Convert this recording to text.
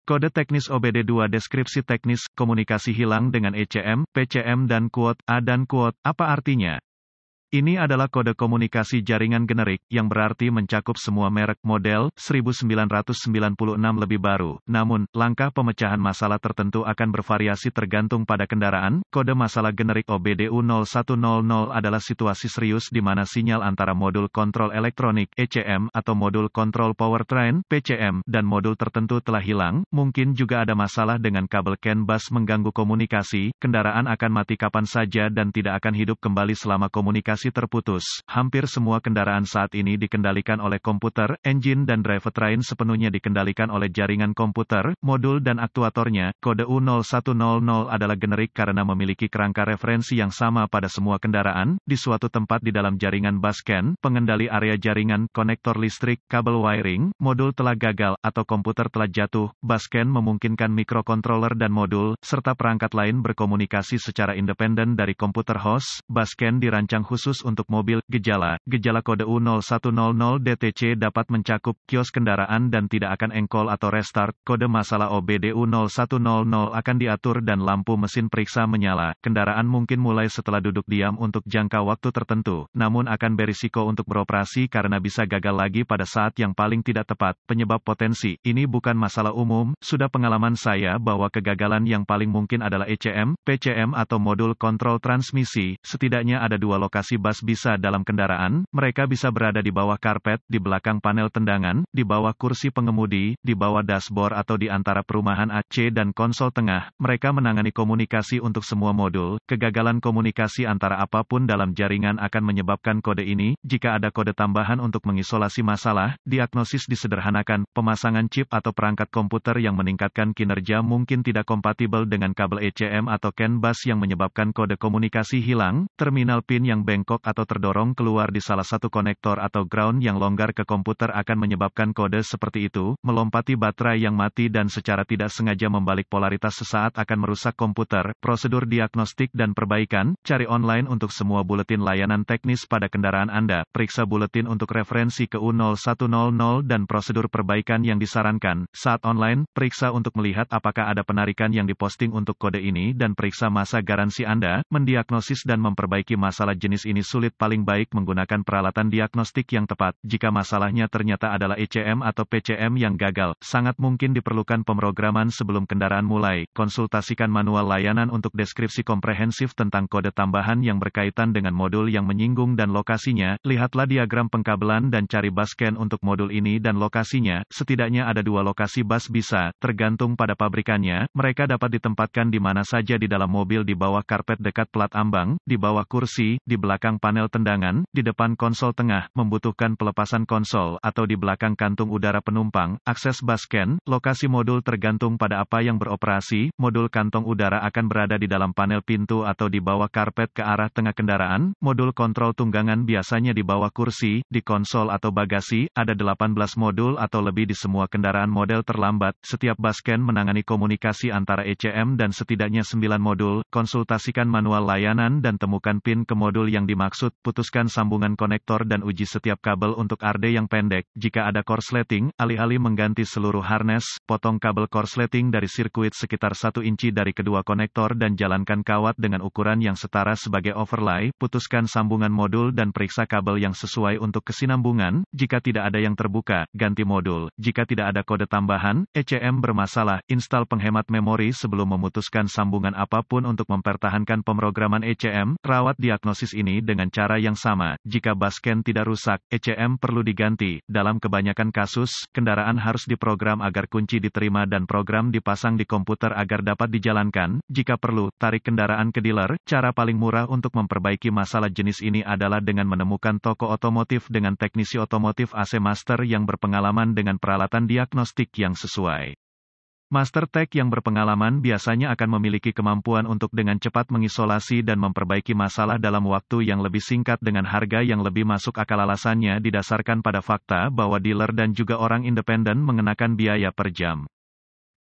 Kode teknis OBD2 deskripsi teknis, komunikasi hilang dengan ECM, PCM dan quote A dan quote, apa artinya? Ini adalah kode komunikasi jaringan generik, yang berarti mencakup semua merek model 1996 lebih baru. Namun, langkah pemecahan masalah tertentu akan bervariasi tergantung pada kendaraan. Kode masalah generik OBD0100 adalah situasi serius di mana sinyal antara modul kontrol elektronik ECM atau modul kontrol powertrain PCM dan modul tertentu telah hilang. Mungkin juga ada masalah dengan kabel CAN bus mengganggu komunikasi. Kendaraan akan mati kapan saja dan tidak akan hidup kembali selama komunikasi terputus. Hampir semua kendaraan saat ini dikendalikan oleh komputer, engine dan drivetrain sepenuhnya dikendalikan oleh jaringan komputer, modul dan aktuatornya. Kode U0100 adalah generik karena memiliki kerangka referensi yang sama pada semua kendaraan. Di suatu tempat di dalam jaringan bus CAN, pengendali area jaringan, konektor listrik, kabel wiring, modul telah gagal, atau komputer telah jatuh. Bus CAN memungkinkan microcontroller dan modul, serta perangkat lain berkomunikasi secara independen dari komputer host. Bus CAN dirancang khusus untuk mobil. Gejala kode U0100 DTC dapat mencakup kios kendaraan dan tidak akan engkol atau restart. Kode masalah OBD U0100 akan diatur dan lampu mesin periksa menyala. Kendaraan mungkin mulai setelah duduk diam untuk jangka waktu tertentu, namun akan berisiko untuk beroperasi karena bisa gagal lagi pada saat yang paling tidak tepat. Penyebab potensi ini bukan masalah umum. Sudah pengalaman saya bahwa kegagalan yang paling mungkin adalah ECM, PCM atau modul kontrol transmisi. Setidaknya ada dua lokasi bus bisa dalam kendaraan. Mereka bisa berada di bawah karpet, di belakang panel tendangan, di bawah kursi pengemudi, di bawah dashboard atau di antara perumahan AC dan konsol tengah. Mereka menangani komunikasi untuk semua modul. Kegagalan komunikasi antara apapun dalam jaringan akan menyebabkan kode ini. Jika ada kode tambahan untuk mengisolasi masalah, diagnosis disederhanakan. Pemasangan chip atau perangkat komputer yang meningkatkan kinerja mungkin tidak kompatibel dengan kabel ECM atau CAN bus yang menyebabkan kode komunikasi hilang. Terminal pin yang bengkok atau terdorong keluar di salah satu konektor atau ground yang longgar ke komputer akan menyebabkan kode seperti itu. Melompati baterai yang mati dan secara tidak sengaja membalik polaritas sesaat akan merusak komputer. Prosedur diagnostik dan perbaikan. Cari online untuk semua buletin layanan teknis pada kendaraan Anda. Periksa buletin untuk referensi ke U0100 dan prosedur perbaikan yang disarankan. Saat online, periksa untuk melihat apakah ada penarikan yang diposting untuk kode ini dan periksa masa garansi Anda. Mendiagnosis dan memperbaiki masalah jenis ini sulit. Paling baik menggunakan peralatan diagnostik yang tepat. Jika masalahnya ternyata adalah ECM atau PCM yang gagal, sangat mungkin diperlukan pemrograman sebelum kendaraan mulai. Konsultasikan manual layanan untuk deskripsi komprehensif tentang kode tambahan yang berkaitan dengan modul yang menyinggung dan lokasinya. Lihatlah diagram pengkabelan dan cari bus CAN untuk modul ini dan lokasinya. Setidaknya ada dua lokasi bus bisa, tergantung pada pabrikannya. Mereka dapat ditempatkan di mana saja di dalam mobil, di bawah karpet dekat plat ambang, di bawah kursi, di belakang panel tendangan, di depan konsol tengah, membutuhkan pelepasan konsol, atau di belakang kantung udara penumpang. Akses bus CAN, lokasi modul tergantung pada apa yang beroperasi. Modul kantong udara akan berada di dalam panel pintu atau di bawah karpet ke arah tengah kendaraan. Modul kontrol tunggangan biasanya di bawah kursi, di konsol atau bagasi. Ada 18 modul atau lebih di semua kendaraan model terlambat. Setiap bus CAN menangani komunikasi antara ECM dan setidaknya 9 modul. Konsultasikan manual layanan dan temukan pin ke modul yang dimaksud. Putuskan sambungan konektor dan uji setiap kabel untuk arde yang pendek. Jika ada korsleting, alih-alih mengganti seluruh harness, potong kabel korsleting dari sirkuit sekitar 1 inci dari kedua konektor dan jalankan kawat dengan ukuran yang setara sebagai overlay. Putuskan sambungan modul dan periksa kabel yang sesuai untuk kesinambungan. Jika tidak ada yang terbuka, ganti modul. Jika tidak ada kode tambahan, ECM bermasalah, install penghemat memori sebelum memutuskan sambungan apapun untuk mempertahankan pemrograman ECM. Rawat diagnosis ini dengan cara yang sama. Jika bus CAN tidak rusak, ECM perlu diganti. Dalam kebanyakan kasus, kendaraan harus diprogram agar kunci diterima dan program dipasang di komputer agar dapat dijalankan. Jika perlu, tarik kendaraan ke dealer. Cara paling murah untuk memperbaiki masalah jenis ini adalah dengan menemukan toko otomotif dengan teknisi otomotif AC Master yang berpengalaman dengan peralatan diagnostik yang sesuai. Master Tech yang berpengalaman biasanya akan memiliki kemampuan untuk dengan cepat mengisolasi dan memperbaiki masalah dalam waktu yang lebih singkat dengan harga yang lebih masuk akal. Alasannya didasarkan pada fakta bahwa dealer dan juga orang independen mengenakan biaya per jam.